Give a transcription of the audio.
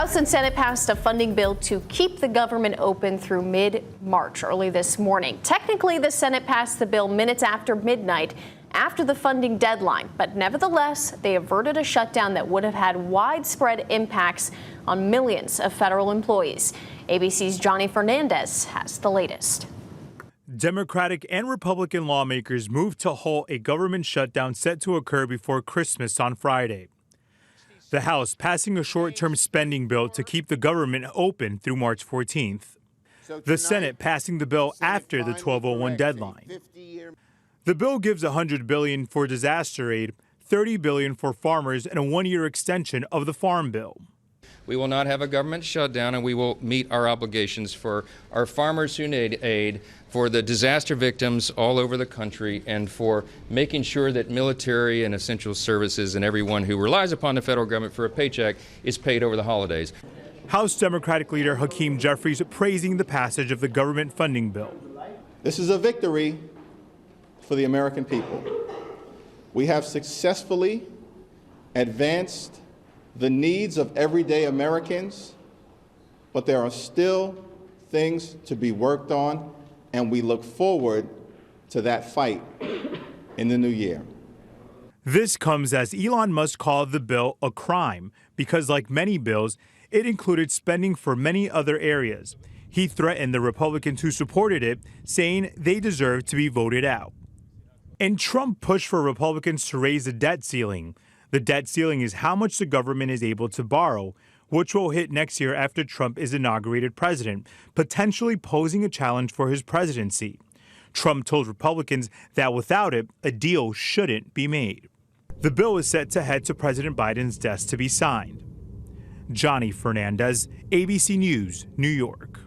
House and Senate passed a funding bill to keep the government open through mid-March early this morning. Technically, the Senate passed the bill minutes after midnight, after the funding deadline. But nevertheless, they averted a shutdown that would have had widespread impacts on millions of federal employees. ABC's Johnny Fernandez has the latest. Democratic and Republican lawmakers moved to halt a government shutdown set to occur before Christmas on Friday. The House passing a short-term spending bill to keep the government open through March 14th. The Senate passing the bill after the 12:01 deadline. The bill gives $100 billion for disaster aid, $30 billion for farmers, and a one-year extension of the Farm Bill. We will not have a government shutdown, and we will meet our obligations for our farmers who need aid, for the disaster victims all over the country, and for making sure that military and essential services and everyone who relies upon the federal government for a paycheck is paid over the holidays. House Democratic leader Hakeem Jeffries praising the passage of the government funding bill. This is a victory for the American people. We have successfully advanced the needs of everyday Americans, but there are still things to be worked on, and we look forward to that fight in the new year. This comes as Elon Musk called the bill a crime because, like many bills, it included spending for many other areas. He threatened the Republicans who supported it, saying they deserve to be voted out. And Trump pushed for Republicans to raise the debt ceiling. The debt ceiling is how much the government is able to borrow, which will hit next year after Trump is inaugurated president, potentially posing a challenge for his presidency. Trump told Republicans that without it, a deal shouldn't be made. The bill is set to head to President Biden's desk to be signed. Johnny Fernandez, ABC News, New York.